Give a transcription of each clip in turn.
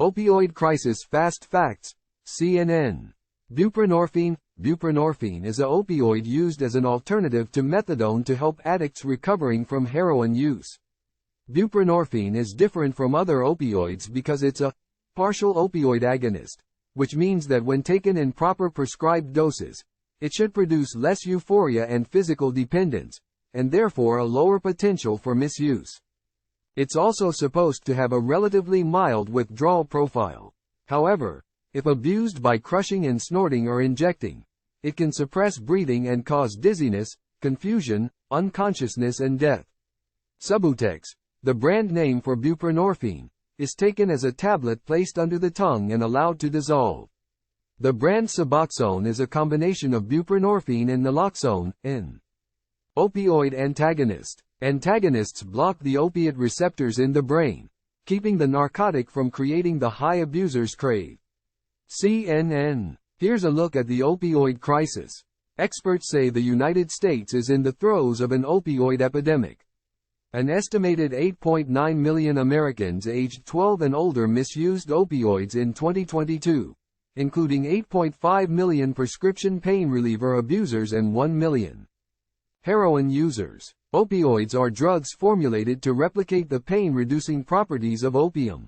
Opioid crisis fast facts, CNN. Buprenorphine. Buprenorphine is a opioid used as an alternative to methadone to help addicts recovering from heroin use. Buprenorphine is different from other opioids because it's a partial opioid agonist, which means that when taken in proper prescribed doses, it should produce less euphoria and physical dependence, and therefore a lower potential for misuse. It's also supposed to have a relatively mild withdrawal profile. However, if abused by crushing and snorting or injecting, it can suppress breathing and cause dizziness, confusion, unconsciousness and death. Subutex, the brand name for buprenorphine, is taken as a tablet placed under the tongue and allowed to dissolve. The brand Suboxone is a combination of buprenorphine and naloxone, an opioid antagonist. Antagonists block the opiate receptors in the brain, keeping the narcotic from creating the high abusers crave. CNN. Here's a look at the opioid crisis. Experts say the United States is in the throes of an opioid epidemic. An estimated 8.9 million Americans aged 12 and older misused opioids in 2022, including 8.5 million prescription pain reliever abusers and 1 million heroin users. Opioids are drugs formulated to replicate the pain-reducing properties of opium.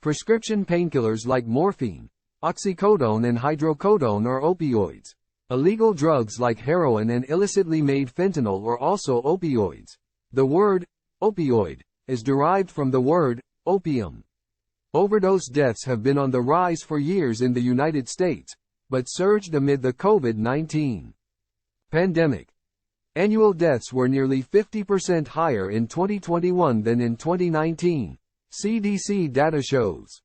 Prescription painkillers like morphine, oxycodone and hydrocodone are opioids. Illegal drugs like heroin and illicitly made fentanyl are also opioids. The word opioid is derived from the word opium. Overdose deaths have been on the rise for years in the United States, but surged amid the COVID-19 pandemic. Annual deaths were nearly 50% higher in 2021 than in 2019, CDC data shows.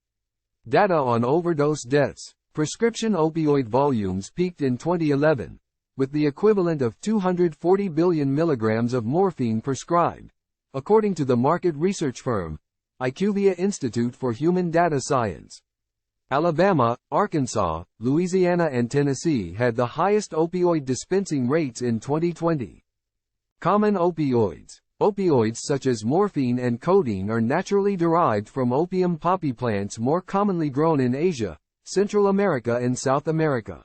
Data on overdose deaths. Prescription opioid volumes peaked in 2011, with the equivalent of 240 billion milligrams of morphine prescribed, according to the market research firm, IQVIA Institute for Human Data Science. Alabama, Arkansas, Louisiana and Tennessee had the highest opioid dispensing rates in 2020. Common opioids. Opioids such as morphine and codeine are naturally derived from opium poppy plants more commonly grown in Asia, Central America and South America.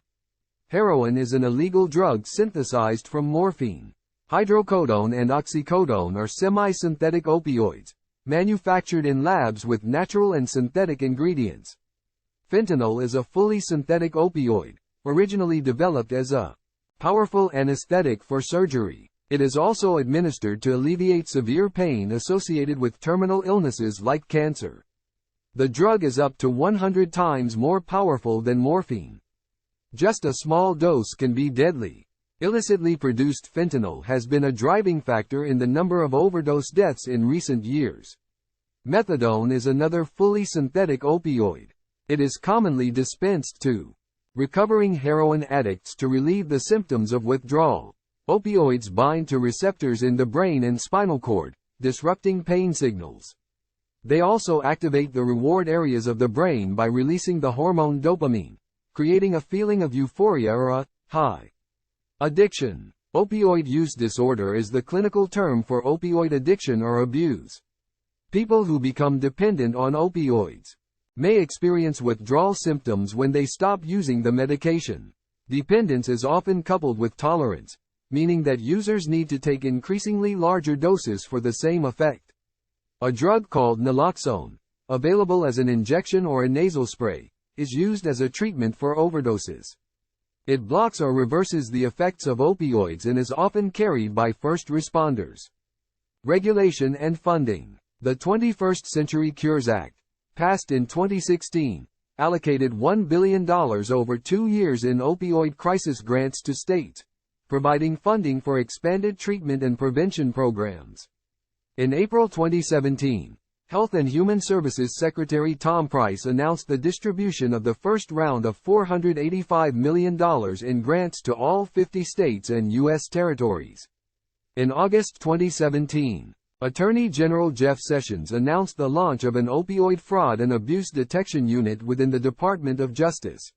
Heroin is an illegal drug synthesized from morphine. Hydrocodone and oxycodone are semi-synthetic opioids, manufactured in labs with natural and synthetic ingredients. Fentanyl is a fully synthetic opioid, originally developed as a powerful anesthetic for surgery. It is also administered to alleviate severe pain associated with terminal illnesses like cancer. The drug is up to 100 times more powerful than morphine. Just a small dose can be deadly. Illicitly produced fentanyl has been a driving factor in the number of overdose deaths in recent years. Methadone is another fully synthetic opioid. It is commonly dispensed to recovering heroin addicts to relieve the symptoms of withdrawal. Opioids bind to receptors in the brain and spinal cord, disrupting pain signals. They also activate the reward areas of the brain by releasing the hormone dopamine, creating a feeling of euphoria or a high. Addiction. Opioid use disorder is the clinical term for opioid addiction or abuse. People who become dependent on opioids may experience withdrawal symptoms when they stop using the medication. Dependence is often coupled with tolerance, meaning that users need to take increasingly larger doses for the same effect. A drug called naloxone, available as an injection or a nasal spray, is used as a treatment for overdoses. It blocks or reverses the effects of opioids and is often carried by first responders. Regulation and funding. The 21st Century Cures Act, passed in 2016, allocated $1 billion over 2 years in opioid crisis grants to states, providing funding for expanded treatment and prevention programs. In April 2017, Health and Human Services Secretary Tom Price announced the distribution of the first round of $485 million in grants to all 50 states and U.S. territories. In August 2017, Attorney General Jeff Sessions announced the launch of an opioid fraud and abuse detection unit within the Department of Justice.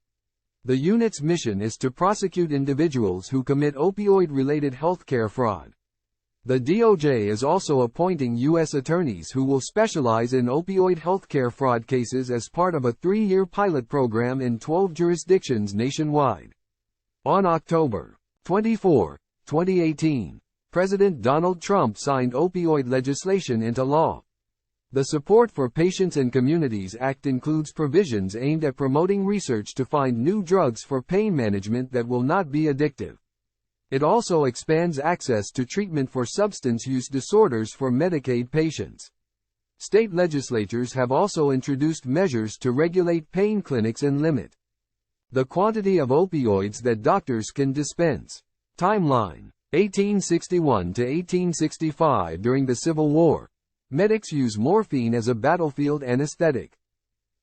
The unit's mission is to prosecute individuals who commit opioid-related healthcare fraud. The DOJ is also appointing U.S. attorneys who will specialize in opioid healthcare fraud cases as part of a 3-year pilot program in 12 jurisdictions nationwide. On October 24, 2018, President Donald Trump signed opioid legislation into law. The Support for Patients and Communities Act includes provisions aimed at promoting research to find new drugs for pain management that will not be addictive. It also expands access to treatment for substance use disorders for Medicaid patients. State legislatures have also introduced measures to regulate pain clinics and limit the quantity of opioids that doctors can dispense. Timeline: 1861 to 1865. During the Civil War, medics use morphine as a battlefield anesthetic.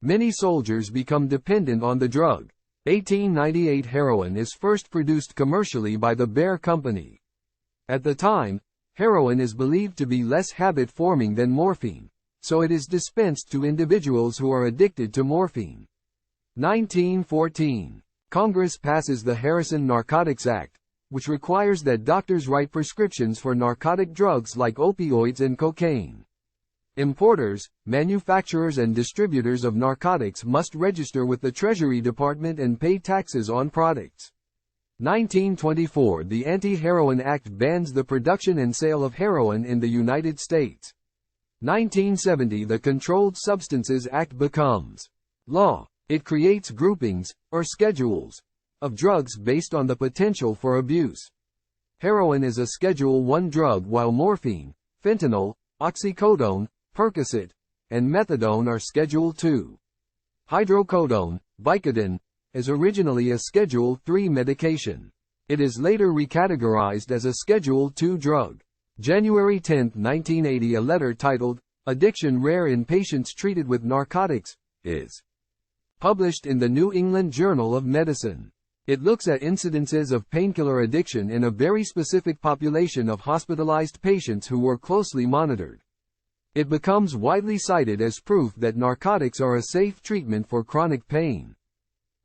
Many soldiers become dependent on the drug. 1898. Heroin is first produced commercially by the Bear Company. At the time, heroin is believed to be less habit-forming than morphine, so it is dispensed to individuals who are addicted to morphine. 1914. Congress passes the Harrison Narcotics Act, which requires that doctors write prescriptions for narcotic drugs like opioids and cocaine. Importers, manufacturers and distributors of narcotics must register with the Treasury Department and pay taxes on products. 1924. The Anti-Heroin Act bans the production and sale of heroin in the United States. 1970. The Controlled Substances Act becomes law. It creates groupings, or schedules, of drugs based on the potential for abuse. Heroin is a Schedule I drug while morphine, fentanyl, oxycodone, Percocet, and methadone are Schedule II. Hydrocodone, Vicodin, is originally a Schedule III medication. It is later recategorized as a Schedule II drug. January 10, 1980. A letter titled, "Addiction Rare in Patients Treated with Narcotics," is published in the New England Journal of Medicine. It looks at incidences of painkiller addiction in a very specific population of hospitalized patients who were closely monitored. It becomes widely cited as proof that narcotics are a safe treatment for chronic pain.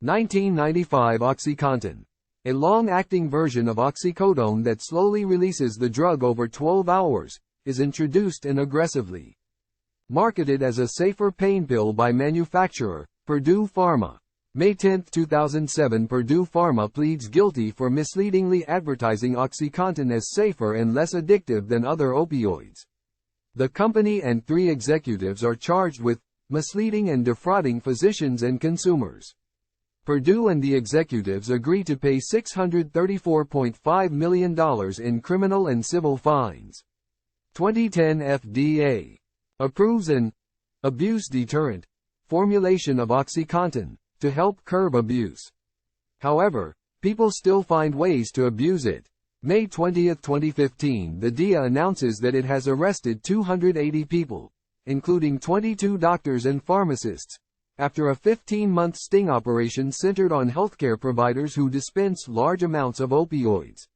1995. OxyContin, a long-acting version of oxycodone that slowly releases the drug over 12 hours, is introduced and aggressively marketed as a safer pain pill by manufacturer, Purdue Pharma. May 10, 2007. Purdue Pharma pleads guilty for misleadingly advertising OxyContin as safer and less addictive than other opioids. The company and 3 executives are charged with misleading and defrauding physicians and consumers. Purdue and the executives agree to pay $634.5 million in criminal and civil fines. 2010. FDA approves an abuse deterrent formulation of OxyContin to help curb abuse. However, people still find ways to abuse it. May 20, 2015. The DEA announces that it has arrested 280 people, including 22 doctors and pharmacists, after a 15-month sting operation centered on healthcare providers who dispense large amounts of opioids.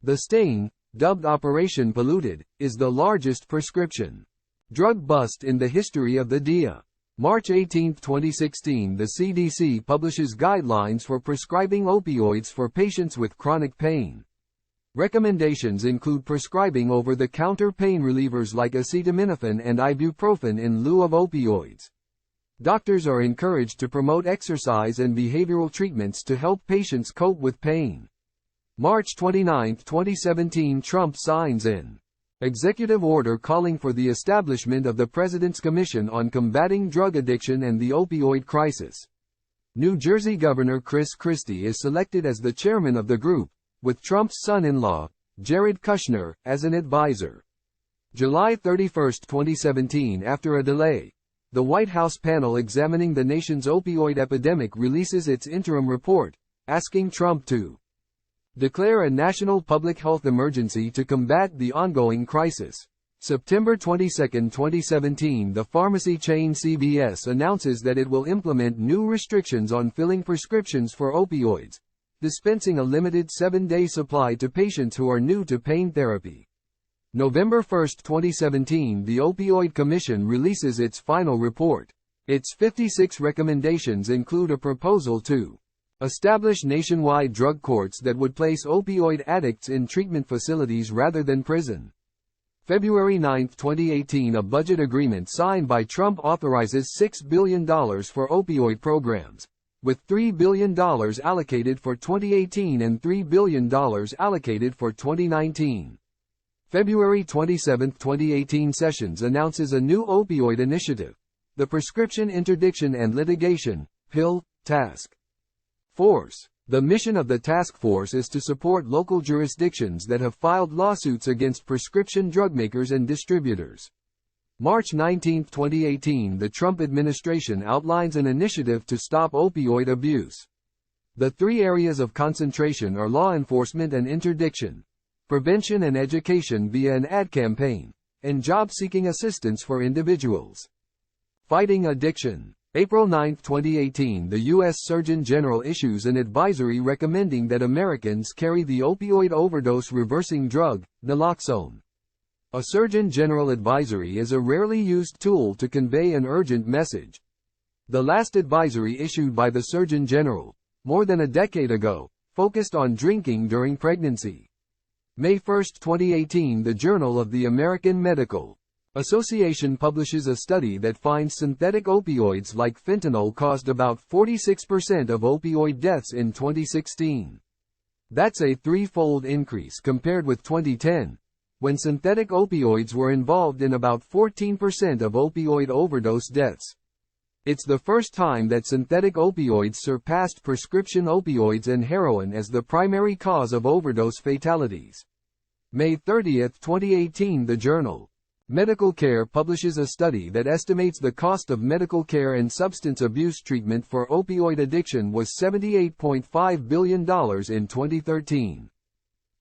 The sting, dubbed Operation Polluted, is the largest prescription drug bust in the history of the DEA. March 18, 2016. The CDC publishes guidelines for prescribing opioids for patients with chronic pain. Recommendations include prescribing over-the-counter pain relievers like acetaminophen and ibuprofen in lieu of opioids. Doctors are encouraged to promote exercise and behavioral treatments to help patients cope with pain. March 29, 2017. Trump signs an executive order calling for the establishment of the President's Commission on Combating Drug Addiction and the Opioid Crisis. New Jersey Governor Chris Christie is selected as the chairman of the group, with Trump's son-in-law, Jared Kushner, as an advisor. July 31, 2017. After a delay, the White House panel examining the nation's opioid epidemic releases its interim report, asking Trump to declare a national public health emergency to combat the ongoing crisis. September 22, 2017. The pharmacy chain CVS announces that it will implement new restrictions on filling prescriptions for opioids, dispensing a limited 7-day supply to patients who are new to pain therapy. November 1, 2017. The Opioid Commission releases its final report. Its 56 recommendations include a proposal to establish nationwide drug courts that would place opioid addicts in treatment facilities rather than prison. February 9, 2018, a budget agreement signed by Trump authorizes $6 billion for opioid programs, with $3 billion allocated for 2018 and $3 billion allocated for 2019. February 27, 2018, Sessions announces a new opioid initiative, the Prescription Interdiction and Litigation, PIL, Task Force. The mission of the task force is to support local jurisdictions that have filed lawsuits against prescription drug makers and distributors. March 19, 2018, the Trump administration outlines an initiative to stop opioid abuse. The three areas of concentration are law enforcement and interdiction, prevention and education via an ad campaign, and job-seeking assistance for individuals. Fighting addiction. April 9, 2018, the U.S. Surgeon General issues an advisory recommending that Americans carry the opioid overdose reversing drug, naloxone. A Surgeon General advisory is a rarely used tool to convey an urgent message. The last advisory issued by the Surgeon General, more than a decade ago, focused on drinking during pregnancy. May 1, 2018, the Journal of the American Medical Association publishes a study that finds synthetic opioids like fentanyl caused about 46% of opioid deaths in 2016. That's a threefold increase compared with 2010, when synthetic opioids were involved in about 14% of opioid overdose deaths. It's the first time that synthetic opioids surpassed prescription opioids and heroin as the primary cause of overdose fatalities. May 30, 2018, the journal Medical Care publishes a study that estimates the cost of medical care and substance abuse treatment for opioid addiction was $78.5 billion in 2013.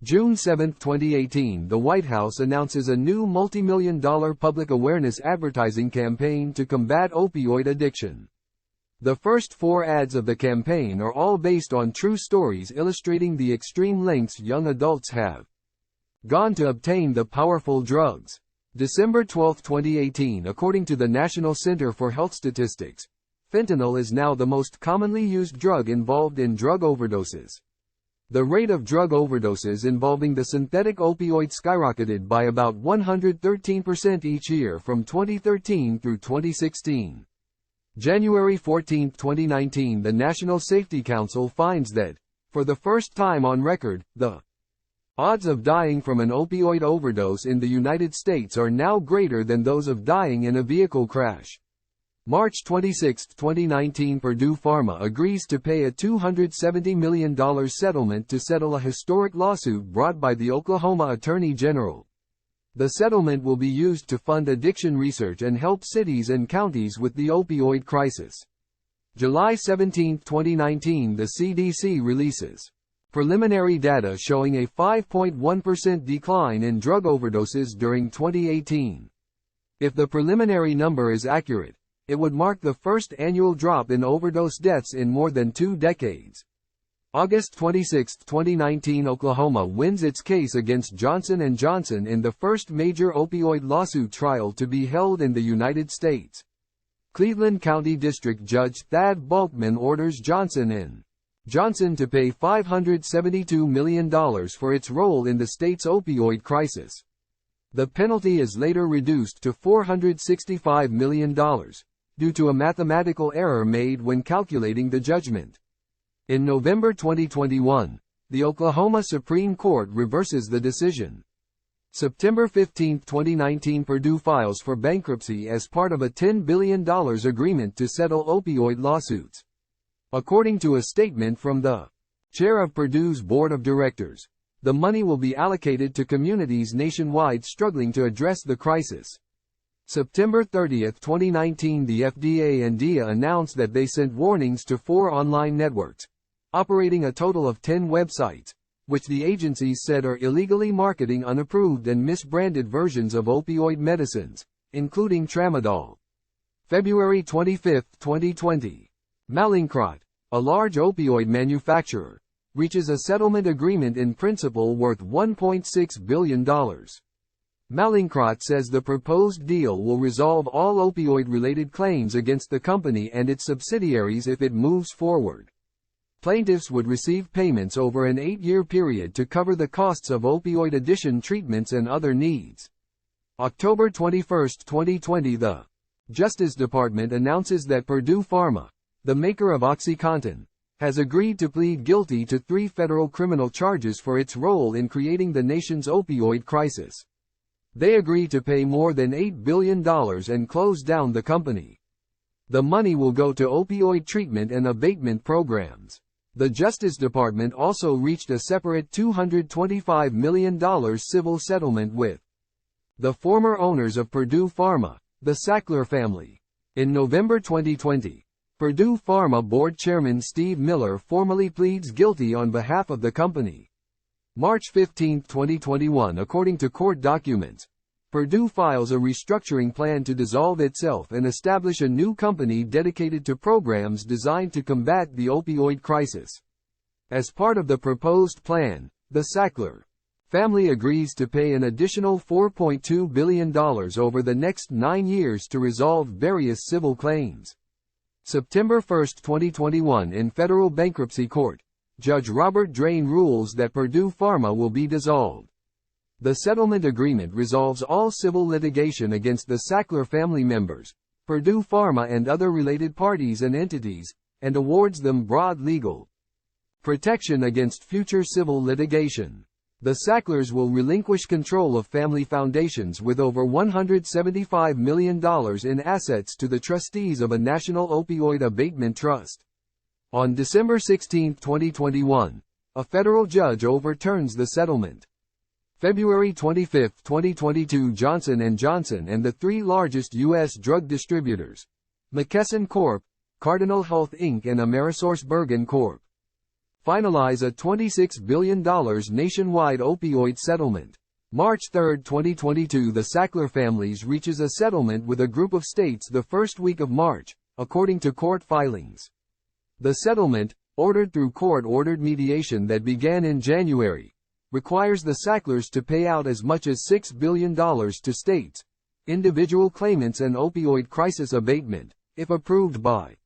June 7, 2018, the White House announces a new multi-million-dollar public awareness advertising campaign to combat opioid addiction. The first 4 ads of the campaign are all based on true stories illustrating the extreme lengths young adults have gone to obtain the powerful drugs. December 12, 2018, according to the National Center for Health Statistics, fentanyl is now the most commonly used drug involved in drug overdoses. The rate of drug overdoses involving the synthetic opioid skyrocketed by about 113% each year from 2013 through 2016. January 14, 2019, the National Safety Council finds that, for the first time on record, the odds of dying from an opioid overdose in the United States are now greater than those of dying in a vehicle crash. March 26, 2019, Purdue Pharma agrees to pay a $270 million settlement to settle a historic lawsuit brought by the Oklahoma Attorney General. The settlement will be used to fund addiction research and help cities and counties with the opioid crisis. July 17, 2019, the CDC releases preliminary data showing a 5.1% decline in drug overdoses during 2018. If the preliminary number is accurate, it would mark the first annual drop in overdose deaths in more than 2 decades. August 26, 2019, Oklahoma wins its case against Johnson & Johnson in the first major opioid lawsuit trial to be held in the United States. Cleveland County District Judge Thad Balkman orders Johnson to pay $572 million for its role in the state's opioid crisis. The penalty is later reduced to $465 million, due to a mathematical error made when calculating the judgment. In November 2021, the Oklahoma Supreme Court reverses the decision. September 15, 2019, Purdue files for bankruptcy as part of a $10 billion agreement to settle opioid lawsuits. According to a statement from the chair of Purdue's board of directors, the money will be allocated to communities nationwide struggling to address the crisis. September 30, 2019, the FDA and DEA announced that they sent warnings to 4 online networks, operating a total of 10 websites, which the agencies said are illegally marketing unapproved and misbranded versions of opioid medicines, including tramadol. February 25, 2020. Mallinckrodt, a large opioid manufacturer, reaches a settlement agreement in principle worth $1.6 billion. Mallinckrodt says the proposed deal will resolve all opioid-related claims against the company and its subsidiaries if it moves forward. Plaintiffs would receive payments over an 8-year period to cover the costs of opioid addiction treatments and other needs. October 21, 2020. The Justice Department announces that Purdue Pharma, the maker of OxyContin, has agreed to plead guilty to 3 federal criminal charges for its role in creating the nation's opioid crisis. They agree to pay more than $8 billion and close down the company. The money will go to opioid treatment and abatement programs. The Justice Department also reached a separate $225 million civil settlement with the former owners of Purdue Pharma, the Sackler family. In November 2020, Purdue Pharma Board Chairman Steve Miller formally pleads guilty on behalf of the company. March 15, 2021. According to court documents, Purdue files a restructuring plan to dissolve itself and establish a new company dedicated to programs designed to combat the opioid crisis. As part of the proposed plan, the Sackler family agrees to pay an additional $4.2 billion over the next 9 years to resolve various civil claims. September 1, 2021. In federal bankruptcy court, Judge Robert Drain rules that Purdue Pharma will be dissolved. The settlement agreement resolves all civil litigation against the Sackler family members, Purdue Pharma and other related parties and entities, and awards them broad legal protection against future civil litigation. The Sacklers will relinquish control of family foundations with over $175 million in assets to the trustees of a national opioid abatement trust. On December 16, 2021, a federal judge overturns the settlement. February 25, 2022. Johnson & Johnson and the 3 largest U.S. drug distributors, McKesson Corp., Cardinal Health Inc. and AmerisourceBergen Corp., finalize a $26 billion nationwide opioid settlement. March 3, 2022. The Sackler families reaches a settlement with a group of states the first week of March, according to court filings. The settlement, ordered through court-ordered mediation that began in January, requires the Sacklers to pay out as much as $6 billion to states, individual claimants and opioid crisis abatement, if approved by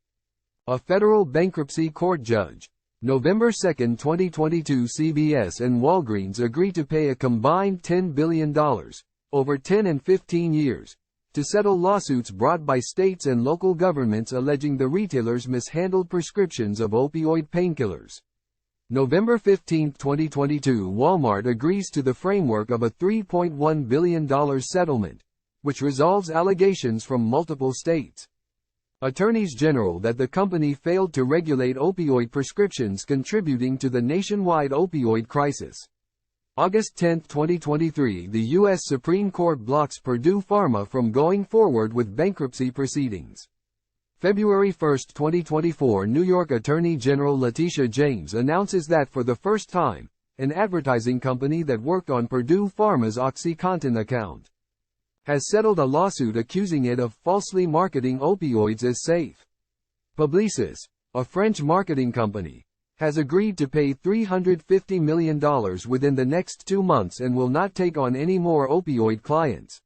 a federal bankruptcy court judge. November 2, 2022. CVS and Walgreens agree to pay a combined $10 billion, over 10 and 15 years, to settle lawsuits brought by states and local governments alleging the retailers mishandled prescriptions of opioid painkillers. November 15, 2022. Walmart agrees to the framework of a $3.1 billion settlement, which resolves allegations from multiple states. Attorneys general that the company failed to regulate opioid prescriptions, contributing to the nationwide opioid crisis. August 10, 2023. The U.S. Supreme Court blocks Purdue Pharma from going forward with bankruptcy proceedings. February 1, 2024. New York Attorney General Letitia James announces that for the first time, an advertising company that worked on Purdue Pharma's OxyContin account has settled a lawsuit accusing it of falsely marketing opioids as safe. Publicis, a French marketing company, has agreed to pay $350 million within the next 2 months and will not take on any more opioid clients.